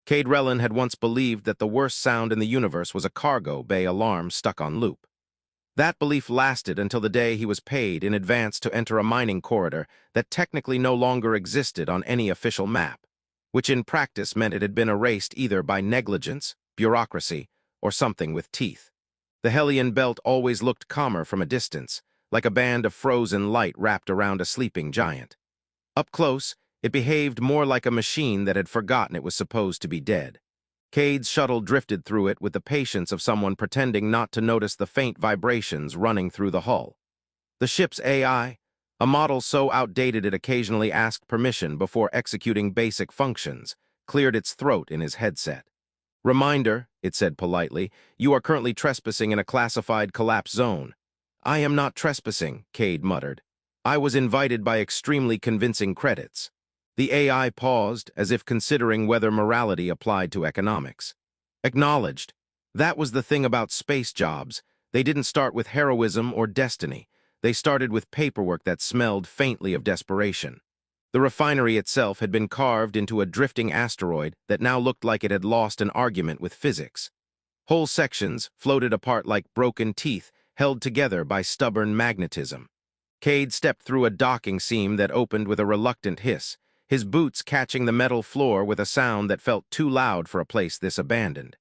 Cade Relin had once believed that the worst sound in the universe was a cargo bay alarm stuck on loop. That belief lasted until the day he was paid in advance to enter a mining corridor that technically no longer existed on any official map, which in practice meant it had been erased either by negligence, bureaucracy, or something with teeth. The Hellion belt always looked calmer from a distance, like a band of frozen light wrapped around a sleeping giant. Up close, it behaved more like a machine that had forgotten it was supposed to be dead. Cade's shuttle drifted through it with the patience of someone pretending not to notice the faint vibrations running through the hull. The ship's AI, a model so outdated it occasionally asked permission before executing basic functions, cleared its throat in his headset. "Reminder," it said politely, "you are currently trespassing in a classified collapse zone." "I am not trespassing," Cade muttered. "I was invited by extremely convincing credits." The AI paused, as if considering whether morality applied to economics. Acknowledged. That was the thing about space jobs. They didn't start with heroism or destiny. They started with paperwork that smelled faintly of desperation. The refinery itself had been carved into a drifting asteroid that now looked like it had lost an argument with physics. Whole sections floated apart like broken teeth, held together by stubborn magnetism. Cade stepped through a docking seam that opened with a reluctant hiss, his boots catching the metal floor with a sound that felt too loud for a place this abandoned.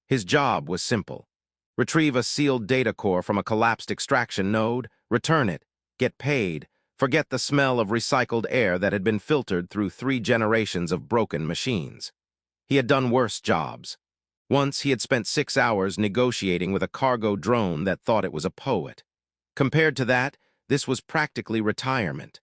His job was simple. Retrieve a sealed data core from a collapsed extraction node, return it, get paid, forget the smell of recycled air that had been filtered through 3 generations of broken machines. He had done worse jobs. Once he had spent 6 hours negotiating with a cargo drone that thought it was a poet. Compared to that, this was practically retirement.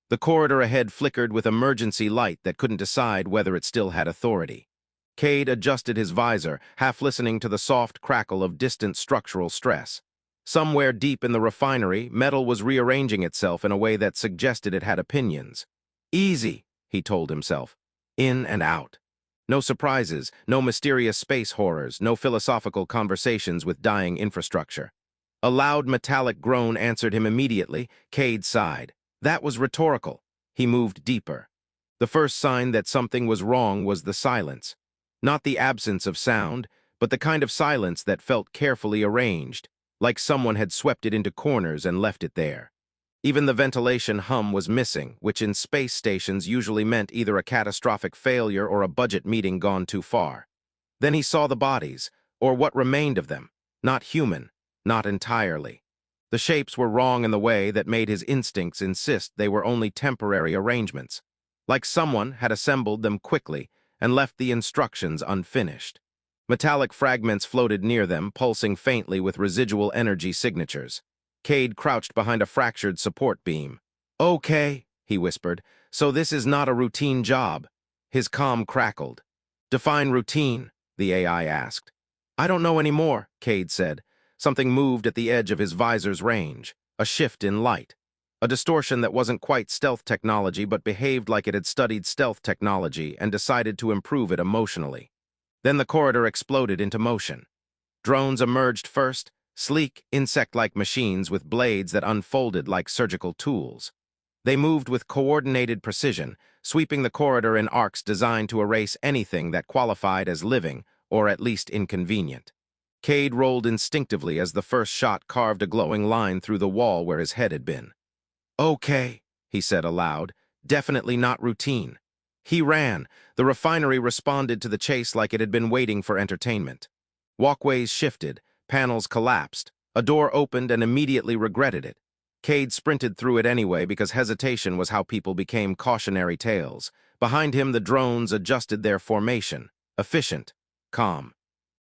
The corridor ahead flickered with emergency light that couldn't decide whether it still had authority. Cade adjusted his visor, half listening to the soft crackle of distant structural stress. Somewhere deep in the refinery, metal was rearranging itself in a way that suggested it had opinions. "Easy," he told himself. In and out. No surprises, no mysterious space horrors, no philosophical conversations with dying infrastructure. A loud metallic groan answered him immediately. Cade sighed. That was rhetorical. He moved deeper. The first sign that something was wrong was the silence. Not the absence of sound, but the kind of silence that felt carefully arranged, like someone had swept it into corners and left it there. Even the ventilation hum was missing, which in space stations usually meant either a catastrophic failure or a budget meeting gone too far. Then he saw the bodies, or what remained of them. Not human, not entirely. The shapes were wrong in the way that made his instincts insist they were only temporary arrangements, like someone had assembled them quickly and left the instructions unfinished. Metallic fragments floated near them, pulsing faintly with residual energy signatures. Cade crouched behind a fractured support beam. "Okay," he whispered, "so this is not a routine job." His comm crackled. "Define routine," the AI asked. "I don't know anymore," Cade said. Something moved at the edge of his visor's range, a shift in light. A distortion that wasn't quite stealth technology but behaved like it had studied stealth technology and decided to improve it emotionally. Then the corridor exploded into motion. Drones emerged first, sleek, insect-like machines with blades that unfolded like surgical tools. They moved with coordinated precision, sweeping the corridor in arcs designed to erase anything that qualified as living or at least inconvenient. Cade rolled instinctively as the first shot carved a glowing line through the wall where his head had been. "Okay," he said aloud, "definitely not routine." He ran. The refinery responded to the chase like it had been waiting for entertainment. Walkways shifted, panels collapsed, a door opened and immediately regretted it. Cade sprinted through it anyway because hesitation was how people became cautionary tales. Behind him, the drones adjusted their formation, efficient, calm.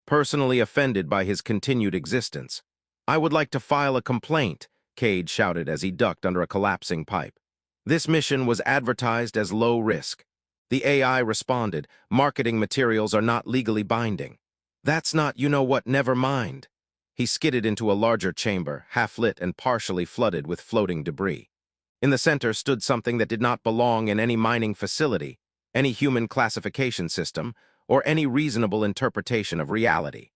Personally offended by his continued existence. "I would like to file a complaint," Cade shouted as he ducked under a collapsing pipe. This mission was advertised as low risk. The AI responded, "Marketing materials are not legally binding." "That's not, you know what, never mind." He skidded into a larger chamber, half-lit and partially flooded with floating debris. In the center stood something that did not belong in any mining facility, any human classification system, or any reasonable interpretation of reality.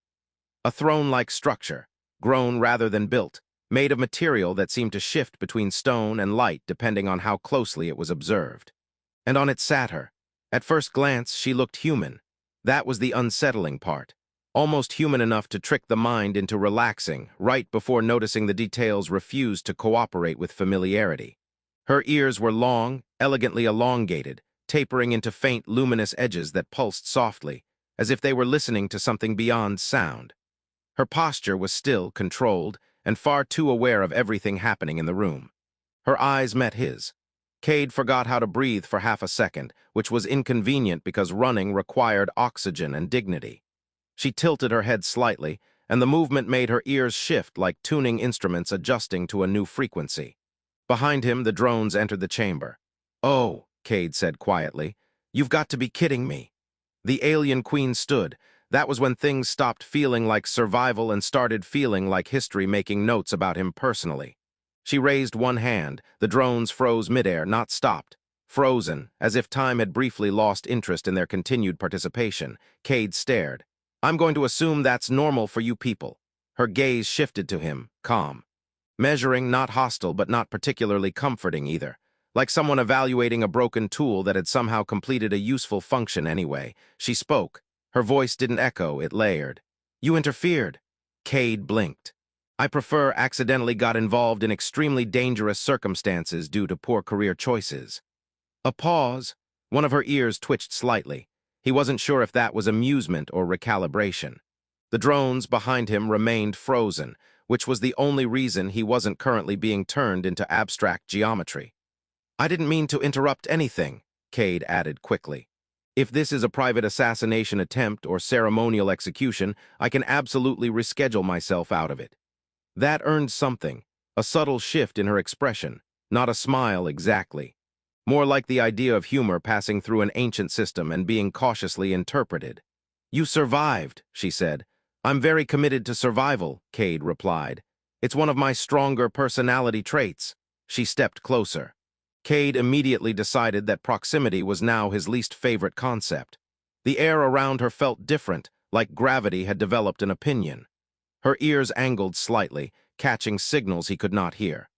A throne-like structure, grown rather than built, made of material that seemed to shift between stone and light depending on how closely it was observed. And on it sat her. At first glance, she looked human. That was the unsettling part, almost human enough to trick the mind into relaxing right before noticing the details refused to cooperate with familiarity. Her ears were long, elegantly elongated, tapering into faint, luminous edges that pulsed softly, as if they were listening to something beyond sound. Her posture was still, controlled, and far too aware of everything happening in the room. Her eyes met his. Cade forgot how to breathe for half a second, which was inconvenient because running required oxygen and dignity. She tilted her head slightly, and the movement made her ears shift like tuning instruments adjusting to a new frequency. Behind him, the drones entered the chamber. "Oh," Cade said quietly, "you've got to be kidding me." The alien queen stood. That was when things stopped feeling like survival and started feeling like history making notes about him personally. She raised one hand. The drones froze midair, not stopped. Frozen, as if time had briefly lost interest in their continued participation. Cade stared. "I'm going to assume that's normal for you people." Her gaze shifted to him, calm. Measuring, not hostile, but not particularly comforting either. Like someone evaluating a broken tool that had somehow completed a useful function anyway. She spoke. Her voice didn't echo, it layered. "You interfered." Cade blinked. "I accidentally got involved in extremely dangerous circumstances due to poor career choices." A pause. One of her ears twitched slightly. He wasn't sure if that was amusement or recalibration. The drones behind him remained frozen, which was the only reason he wasn't currently being turned into abstract geometry. "I didn't mean to interrupt anything," Cade added quickly. "If this is a private assassination attempt or ceremonial execution, I can absolutely reschedule myself out of it." That earned something, a subtle shift in her expression, not a smile exactly. More like the idea of humor passing through an ancient system and being cautiously interpreted. "You survived," she said. "I'm very committed to survival," Cade replied. "It's one of my stronger personality traits." She stepped closer. Cade immediately decided that proximity was now his least favorite concept. The air around her felt different, like gravity had developed an opinion. Her ears angled slightly, catching signals he could not hear.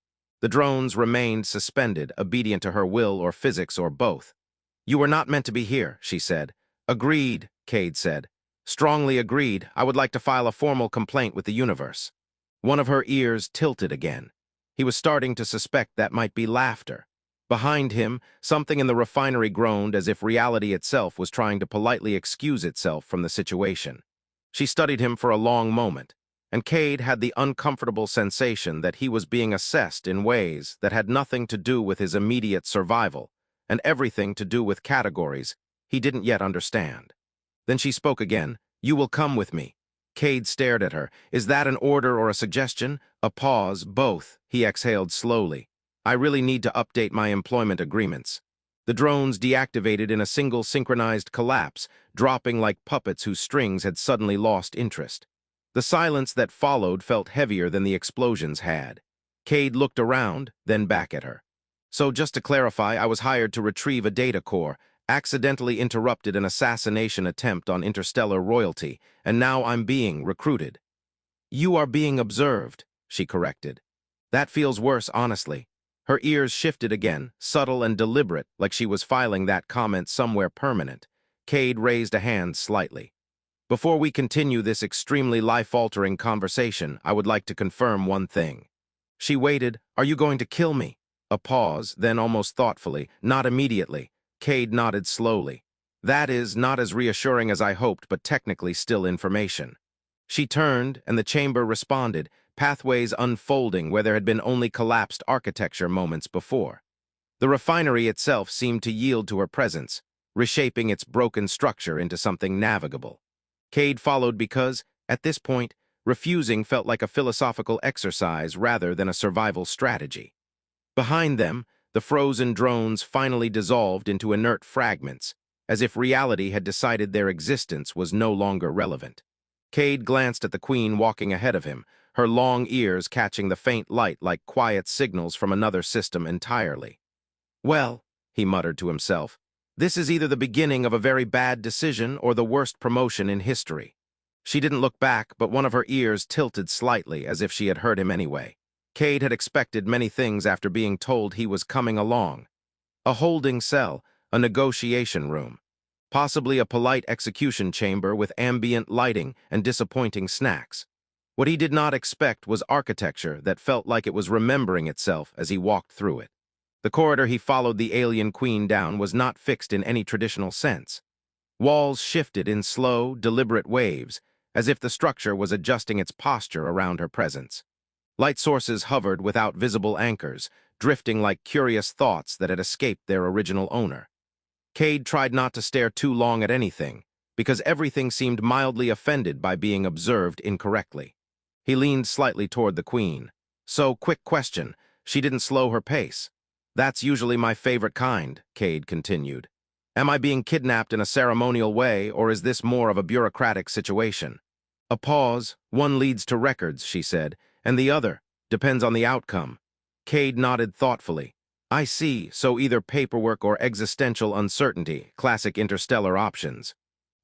The drones remained suspended, obedient to her will or physics or both. "You were not meant to be here," she said. "Agreed," Cade said. "Strongly agreed. I would like to file a formal complaint with the universe." One of her ears tilted again. He was starting to suspect that might be laughter. Behind him, something in the refinery groaned as if reality itself was trying to politely excuse itself from the situation. She studied him for a long moment, and Cade had the uncomfortable sensation that he was being assessed in ways that had nothing to do with his immediate survival, and everything to do with categories he didn't yet understand. Then she spoke again. "You will come with me." Cade stared at her. "Is that an order or a suggestion?" A pause. "Both," he exhaled slowly. "I really need to update my employment agreements." The drones deactivated in a single synchronized collapse, dropping like puppets whose strings had suddenly lost interest. The silence that followed felt heavier than the explosions had. Cade looked around, then back at her. "So just to clarify, I was hired to retrieve a data core, accidentally interrupted an assassination attempt on interstellar royalty, and now I'm being recruited." "You are being observed," she corrected. "That feels worse, honestly." Her ears shifted again, subtle and deliberate, like she was filing that comment somewhere permanent. Cade raised a hand slightly. "Before we continue this extremely life-altering conversation, I would like to confirm one thing." She waited. "Are you going to kill me?" A pause, then almost thoughtfully, "Not immediately." Cade nodded slowly. "That is not as reassuring as I hoped, but technically still information." She turned, and the chamber responded, pathways unfolding where there had been only collapsed architecture moments before. The refinery itself seemed to yield to her presence, reshaping its broken structure into something navigable. Cade followed because, at this point, refusing felt like a philosophical exercise rather than a survival strategy. Behind them, the frozen drones finally dissolved into inert fragments, as if reality had decided their existence was no longer relevant. Cade glanced at the queen walking ahead of him, her long ears catching the faint light like quiet signals from another system entirely. "Well," he muttered to himself, "this is either the beginning of a very bad decision or the worst promotion in history." She didn't look back, but one of her ears tilted slightly, as if she had heard him anyway. Cade had expected many things after being told he was coming along. A holding cell, a negotiation room. possibly a polite execution chamber with ambient lighting and disappointing snacks. What he did not expect was architecture that felt like it was remembering itself as he walked through it. The corridor he followed the alien queen down was not fixed in any traditional sense. Walls shifted in slow, deliberate waves, as if the structure was adjusting its posture around her presence. Light sources hovered without visible anchors, drifting like curious thoughts that had escaped their original owner. Cade tried not to stare too long at anything, because everything seemed mildly offended by being observed incorrectly. He leaned slightly toward the queen. "So, quick question. She didn't slow her pace." "That's usually my favorite kind," Cade continued. "Am I being kidnapped in a ceremonial way, or is this more of a bureaucratic situation?" A pause. "One leads to records," she said, "and the other depends on the outcome." Cade nodded thoughtfully. "I see, so either paperwork or existential uncertainty, classic interstellar options."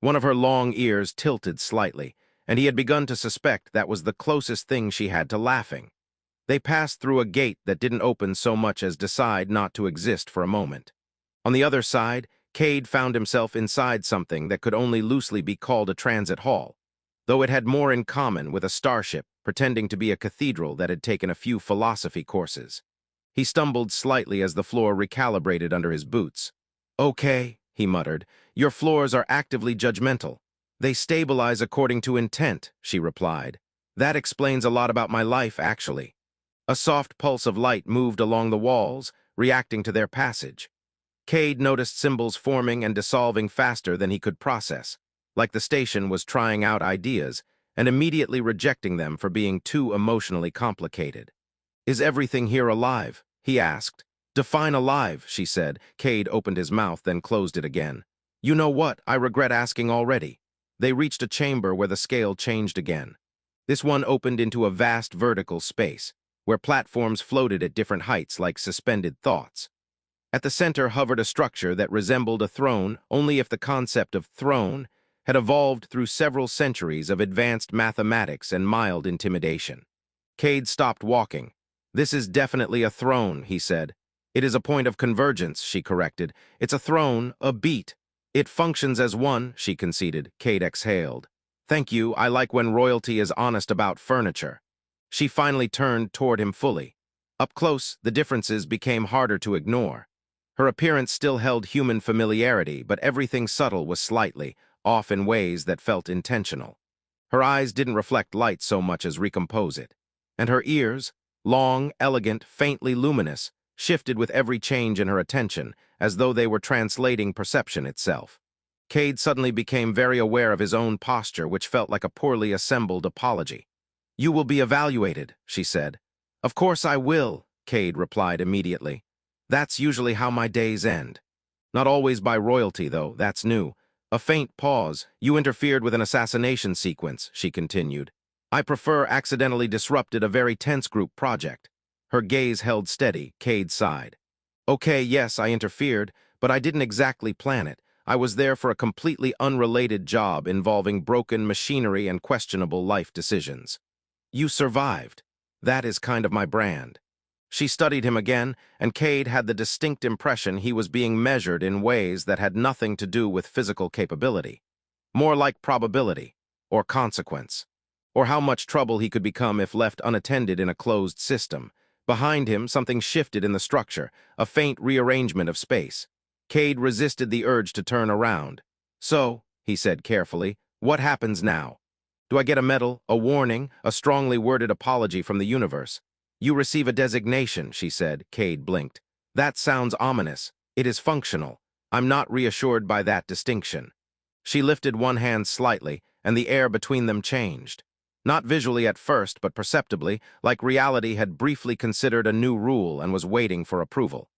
One of her long ears tilted slightly, and he had begun to suspect that was the closest thing she had to laughing. They passed through a gate that didn't open so much as decide not to exist for a moment. On the other side, Cade found himself inside something that could only loosely be called a transit hall, though it had more in common with a starship pretending to be a cathedral that had taken a few philosophy courses. He stumbled slightly as the floor recalibrated under his boots. "Okay," he muttered, "your floors are actively judgmental." "They stabilize according to intent," she replied. "That explains a lot about my life, actually." A soft pulse of light moved along the walls, reacting to their passage. Cade noticed symbols forming and dissolving faster than he could process, like the station was trying out ideas and immediately rejecting them for being too emotionally complicated. "Is everything here alive?" he asked. "Define alive," she said. Cade opened his mouth, then closed it again. "You know what? I regret asking already." They reached a chamber where the scale changed again. This one opened into a vast vertical space, where platforms floated at different heights like suspended thoughts. At the center hovered a structure that resembled a throne, only if the concept of throne had evolved through several centuries of advanced mathematics and mild intimidation. Cade stopped walking. "This is definitely a throne," he said. "It is a point of convergence," she corrected. "It's a throne, a beat." "It functions as one," she conceded. Cade exhaled. "Thank you, I like when royalty is honest about furniture." She finally turned toward him fully. Up close, the differences became harder to ignore. Her appearance still held human familiarity, but everything subtle was slightly off in ways that felt intentional. Her eyes didn't reflect light so much as recompose it. And her ears, long, elegant, faintly luminous, shifted with every change in her attention, as though they were translating perception itself. Cade suddenly became very aware of his own posture, which felt like a poorly assembled apology. "You will be evaluated," she said. "Of course I will," Cade replied immediately. "That's usually how my days end." "Not always by royalty, though, that's new." A faint pause. "You interfered with an assassination sequence," she continued. "I prefer accidentally disrupted a very tense group project." Her gaze held steady. Cade sighed. "Okay, yes, I interfered, but I didn't exactly plan it. I was there for a completely unrelated job involving broken machinery and questionable life decisions." "You survived. That is kind of my brand." She studied him again, and Cade had the distinct impression he was being measured in ways that had nothing to do with physical capability. More like probability, or consequence, or how much trouble he could become if left unattended in a closed system. Behind him, something shifted in the structure, a faint rearrangement of space. Cade resisted the urge to turn around. "So," he said carefully, "what happens now? Do I get a medal, a warning, a strongly worded apology from the universe?" "You receive a designation," she said. Cade blinked. "That sounds ominous. It is functional. I'm not reassured by that distinction." She lifted one hand slightly, and the air between them changed. Not visually at first, but perceptibly, like reality had briefly considered a new rule and was waiting for approval.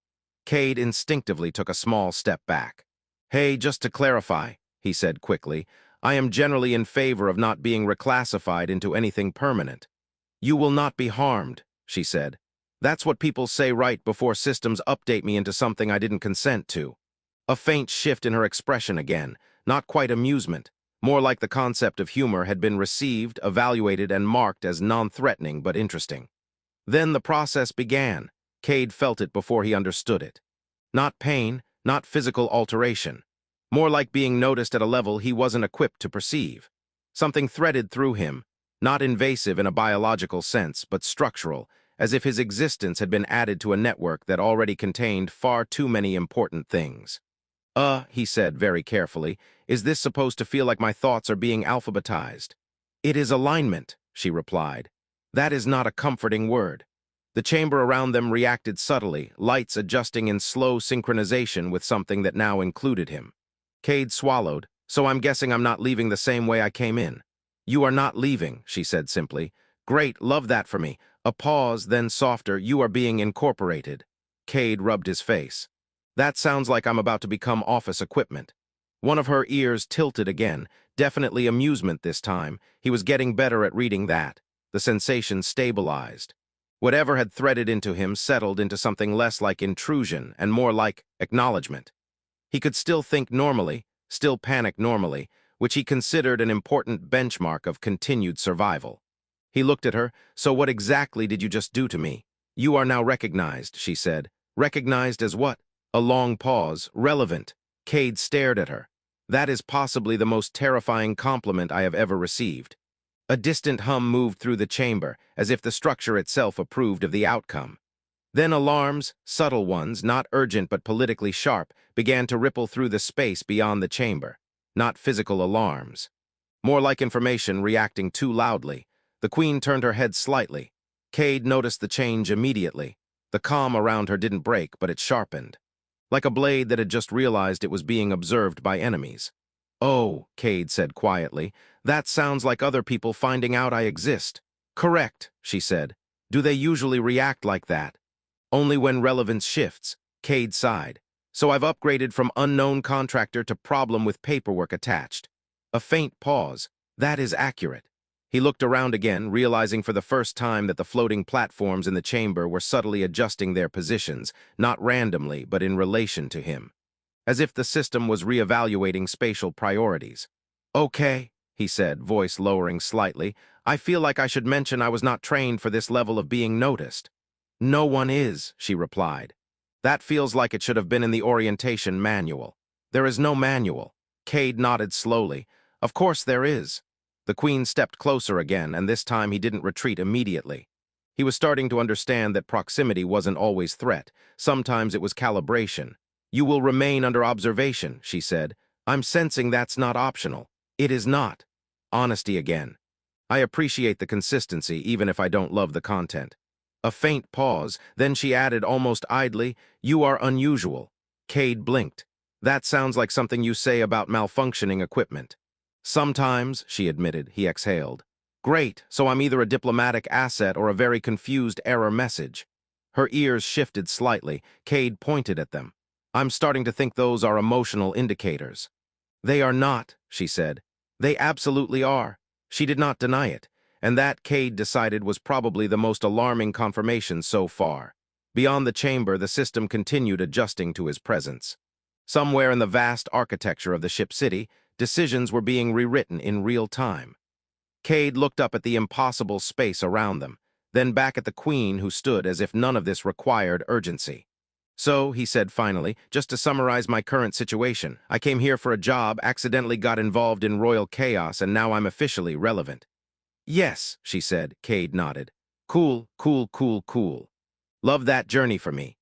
Cade instinctively took a small step back. "Hey, just to clarify," he said quickly, "I am generally in favor of not being reclassified into anything permanent." "You will not be harmed," she said. "That's what people say right before systems update me into something I didn't consent to." A faint shift in her expression again, not quite amusement, more like the concept of humor had been received, evaluated, and marked as non-threatening but interesting. Then the process began. Cade felt it before he understood it. Not pain, not physical alteration. more like being noticed at a level he wasn't equipped to perceive. Something threaded through him, not invasive in a biological sense, but structural, as if his existence had been added to a network that already contained far too many important things. He said very carefully, is this supposed to feel like my thoughts are being alphabetized? It is alignment, she replied. That is not a comforting word. The chamber around them reacted subtly, lights adjusting in slow synchronization with something that now included him. Cade swallowed, so I'm guessing I'm not leaving the same way I came in. You are not leaving, she said simply. Great, love that for me. A pause, then softer, you are being incorporated. Cade rubbed his face. That sounds like I'm about to become office equipment. One of her ears tilted again, definitely amusement this time. He was getting better at reading that. The sensation stabilized. Whatever had threaded into him settled into something less like intrusion and more like acknowledgement. He could still think normally, still panic normally, which he considered an important benchmark of continued survival. He looked at her. So what exactly did you just do to me? You are now recognized, she said. Recognized as what? A long pause. Relevant. Cade stared at her. That is possibly the most terrifying compliment I have ever received. A distant hum moved through the chamber, as if the structure itself approved of the outcome. Then alarms, subtle ones, not urgent but politically sharp, began to ripple through the space beyond the chamber. Not physical alarms. More like information reacting too loudly. The Queen turned her head slightly. Cade noticed the change immediately. The calm around her didn't break, but it sharpened. Like a blade that had just realized it was being observed by enemies. Oh, Cade said quietly, that sounds like other people finding out I exist. Correct, she said. Do they usually react like that? Only when relevance shifts, Cade sighed. So I've upgraded from unknown contractor to problem with paperwork attached. A faint pause. That is accurate. He looked around again, realizing for the first time that the floating platforms in the chamber were subtly adjusting their positions, not randomly, but in relation to him. As if the system was reevaluating spatial priorities. Okay, he said, voice lowering slightly. I feel like I should mention I was not trained for this level of being noticed. No one is, she replied. That feels like it should have been in the orientation manual. There is no manual. Cade nodded slowly. Of course there is. The Queen stepped closer again, and this time he didn't retreat immediately. He was starting to understand that proximity wasn't always threat. Sometimes it was calibration. You will remain under observation, she said. I'm sensing that's not optional. It is not. Honesty again. I appreciate the consistency, even if I don't love the content. A faint pause, then she added almost idly, you are unusual. Cade blinked. That sounds like something you say about malfunctioning equipment. Sometimes, she admitted. He exhaled. Great, so I'm either a diplomatic asset or a very confused error message. Her ears shifted slightly. Cade pointed at them. I'm starting to think those are emotional indicators. They are not, she said. They absolutely are. She did not deny it, and that, Cade decided, was probably the most alarming confirmation so far. Beyond the chamber, the system continued adjusting to his presence. Somewhere in the vast architecture of the ship city, decisions were being rewritten in real time. Cade looked up at the impossible space around them, then back at the Queen, who stood as if none of this required urgency. So, he said finally, just to summarize my current situation, I came here for a job, accidentally got involved in royal chaos, and now I'm officially relevant. Yes, she said. Cade nodded. Cool, cool, cool, cool. Love that journey for me.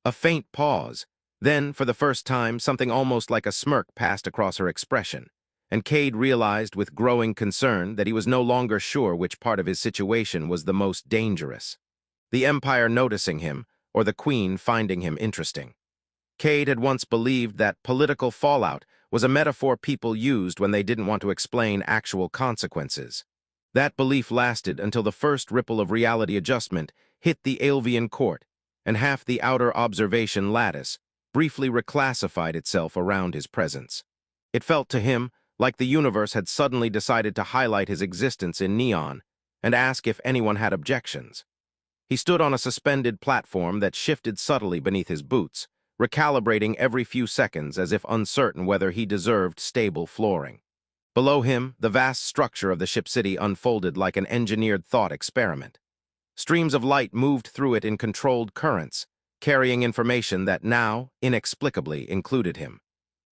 A faint pause. Then, for the first time, something almost like a smirk passed across her expression, and Cade realized with growing concern that he was no longer sure which part of his situation was the most dangerous. The Empire noticing him, or the Queen finding him interesting. Cade had once believed that political fallout was a metaphor people used when they didn't want to explain actual consequences. That belief lasted until the first ripple of reality adjustment hit the Alvian court, and half the outer observation lattice briefly reclassified itself around his presence. It felt to him like the universe had suddenly decided to highlight his existence in neon and ask if anyone had objections. He stood on a suspended platform that shifted subtly beneath his boots, recalibrating every few seconds as if uncertain whether he deserved stable flooring. Below him, the vast structure of the ship city unfolded like an engineered thought experiment. Streams of light moved through it in controlled currents, carrying information that now, inexplicably, included him.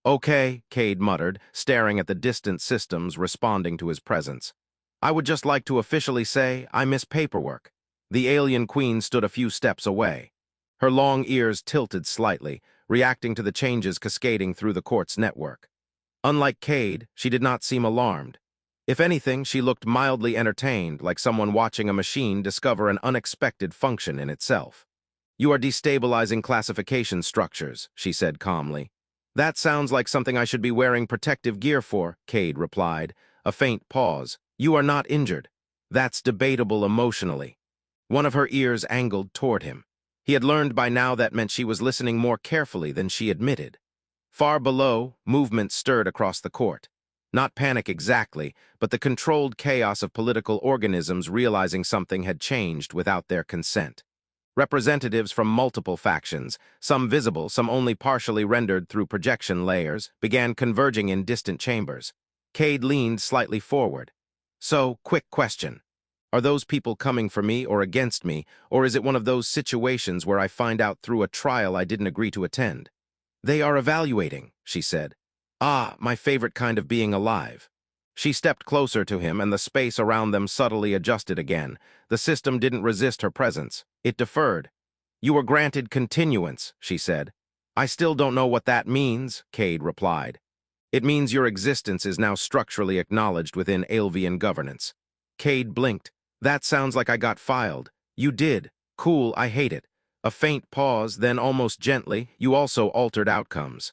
Okay, Cade muttered, staring at the distant systems responding to his presence. I would just like to officially say I miss paperwork. The alien queen stood a few steps away. Her long ears tilted slightly, reacting to the changes cascading through the court's network. Unlike Cade, she did not seem alarmed. If anything, she looked mildly entertained, like someone watching a machine discover an unexpected function in itself. You are destabilizing classification structures, she said calmly. That sounds like something I should be wearing protective gear for, Cade replied. A faint pause. You are not injured. That's debatable emotionally. One of her ears angled toward him. He had learned by now that meant she was listening more carefully than she admitted. Far below, movement stirred across the court. Not panic exactly, but the controlled chaos of political organisms realizing something had changed without their consent. Representatives from multiple factions, some visible, some only partially rendered through projection layers, began converging in distant chambers. Cade leaned slightly forward. So, quick question. Are those people coming for me or against me, or is it one of those situations where I find out through a trial I didn't agree to attend? They are evaluating, she said. Ah, my favorite kind of being alive. She stepped closer to him, and the space around them subtly adjusted again. The system didn't resist her presence. It deferred. You were granted continuance, she said. I still don't know what that means, Cade replied. It means your existence is now structurally acknowledged within Alvian governance. Cade blinked. That sounds like I got filed. You did. Cool, I hate it. A faint pause, then almost gently, you also altered outcomes.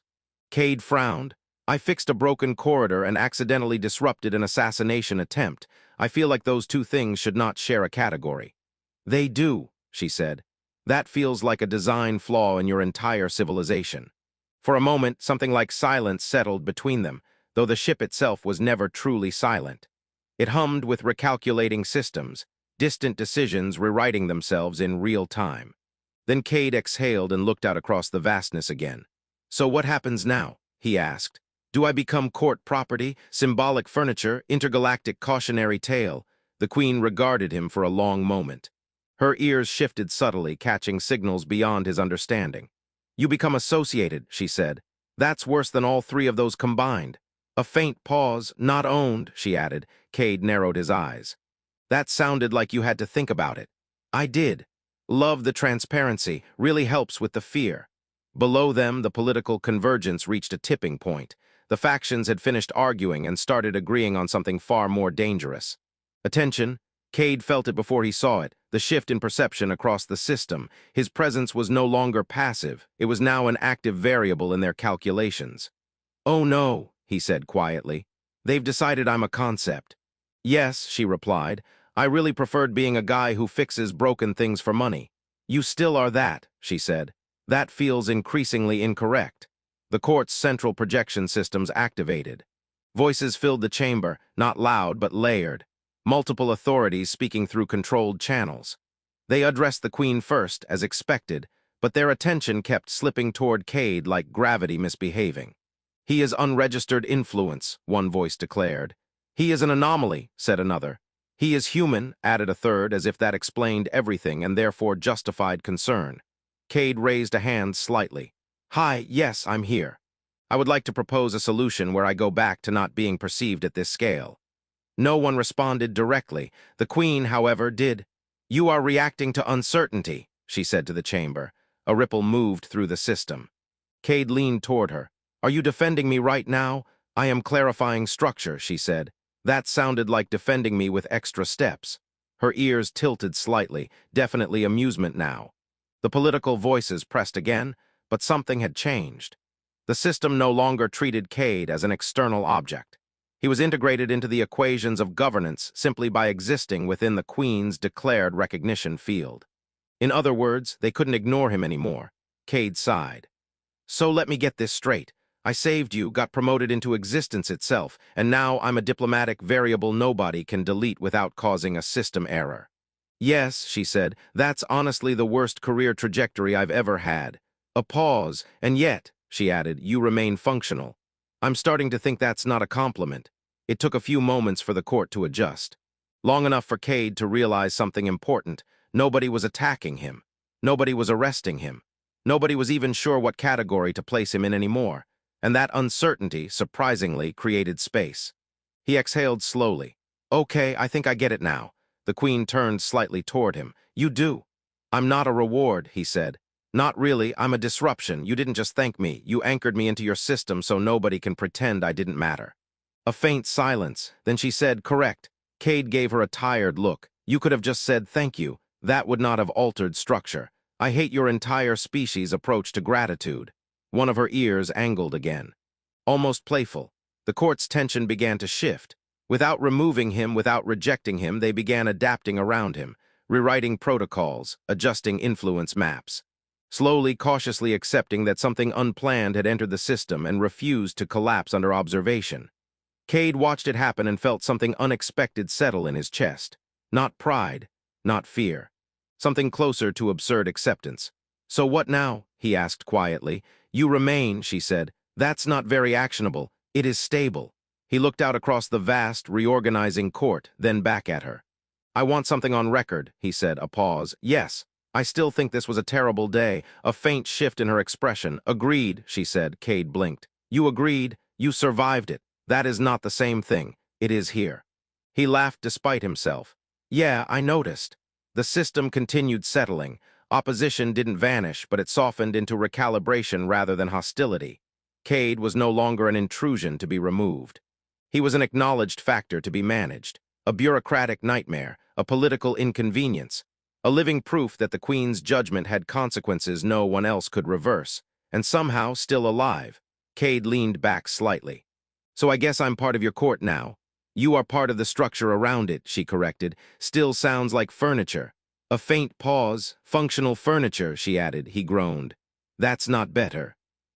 Cade frowned. I fixed a broken corridor and accidentally disrupted an assassination attempt. I feel like those two things should not share a category. They do, she said. That feels like a design flaw in your entire civilization. For a moment, something like silence settled between them, though the ship itself was never truly silent. It hummed with recalculating systems, distant decisions rewriting themselves in real time. Then Cade exhaled and looked out across the vastness again. So what happens now? He asked. Do I become court property, symbolic furniture, intergalactic cautionary tale? The Queen regarded him for a long moment. Her ears shifted subtly, catching signals beyond his understanding. You become associated, she said. That's worse than all three of those combined. A faint pause, not owned, she added. Cade narrowed his eyes. That sounded like you had to think about it. I did. Love the transparency, really helps with the fear. Below them, the political convergence reached a tipping point. The factions had finished arguing and started agreeing on something far more dangerous. Attention. Cade felt it before he saw it, the shift in perception across the system. His presence was no longer passive. It was now an active variable in their calculations. Oh no, he said quietly. They've decided I'm a concept. Yes, she replied. I really preferred being a guy who fixes broken things for money. You still are that, she said. That feels increasingly incorrect. The court's central projection systems activated. Voices filled the chamber, not loud but layered. Multiple authorities speaking through controlled channels. They addressed the Queen first, as expected, but their attention kept slipping toward Cade like gravity misbehaving. He is unregistered influence, one voice declared. He is an anomaly, said another. He is human, added a third, as if that explained everything and therefore justified concern. Cade raised a hand slightly. Hi, yes, I'm here. I would like to propose a solution where I go back to not being perceived at this scale. No one responded directly. The Queen, however, did. You are reacting to uncertainty, she said to the chamber. A ripple moved through the system. Cade leaned toward her. Are you defending me right now? I am clarifying structure, she said. That sounded like defending me with extra steps. Her ears tilted slightly, definitely amusement now. The political voices pressed again, but something had changed. The system no longer treated Cade as an external object. He was integrated into the equations of governance simply by existing within the Queen's declared recognition field. In other words, they couldn't ignore him anymore. Cade sighed. So let me get this straight. I saved you, got promoted into existence itself, and now I'm a diplomatic variable nobody can delete without causing a system error. Yes, she said, that's honestly the worst career trajectory I've ever had. A pause, and yet, she added, you remain functional. I'm starting to think that's not a compliment. It took a few moments for the court to adjust. Long enough for Cade to realize something important. Nobody was attacking him. Nobody was arresting him. Nobody was even sure what category to place him in anymore. And that uncertainty, surprisingly, created space. He exhaled slowly. Okay, I think I get it now. The Queen turned slightly toward him. You do. I'm not a reward, he said. Not really, I'm a disruption. You didn't just thank me. You anchored me into your system so nobody can pretend I didn't matter. A faint silence. Then she said, correct. Cade gave her a tired look. You could have just said thank you. That would not have altered structure. I hate your entire species' approach to gratitude. One of her ears angled again. Almost playful. The court's tension began to shift. Without removing him, without rejecting him, they began adapting around him, rewriting protocols, adjusting influence maps. Slowly, cautiously accepting that something unplanned had entered the system and refused to collapse under observation. Cade watched it happen and felt something unexpected settle in his chest. Not pride, not fear. Something closer to absurd acceptance. So what now? He asked quietly. You remain, she said. That's not very actionable. It is stable. He looked out across the vast, reorganizing court, then back at her. I want something on record, he said, a pause. Yes, I still think this was a terrible day. A faint shift in her expression. Agreed, she said. Cade blinked. You agreed. You survived it. That is not the same thing. It is here. He laughed despite himself. Yeah, I noticed. The system continued settling. Opposition didn't vanish, but it softened into recalibration rather than hostility. Cade was no longer an intrusion to be removed. He was an acknowledged factor to be managed, a bureaucratic nightmare, a political inconvenience, a living proof that the Queen's judgment had consequences no one else could reverse, and somehow still alive. Cade leaned back slightly. So I guess I'm part of your court now. You are part of the structure around it, she corrected. Still sounds like furniture. A faint pause. Functional furniture, she added. He groaned. That's not better.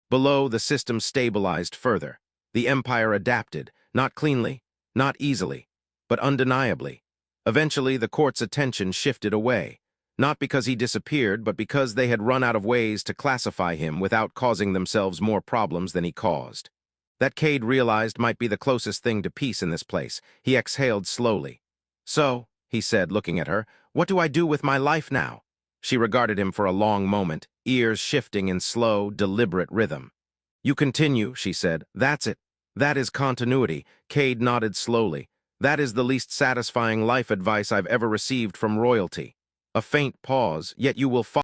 Below, the system stabilized further. The Empire adapted, not cleanly, not easily, but undeniably. Eventually, the court's attention shifted away, not because he disappeared, but because they had run out of ways to classify him without causing themselves more problems than he caused. That Cade realized might be the closest thing to peace in this place. He exhaled slowly. So, he said, looking at her, what do I do with my life now? She regarded him for a long moment, ears shifting in slow, deliberate rhythm. You continue, she said. That's it. That is continuity. Cade nodded slowly. That is the least satisfying life advice I've ever received from royalty. A faint pause, yet you will follow.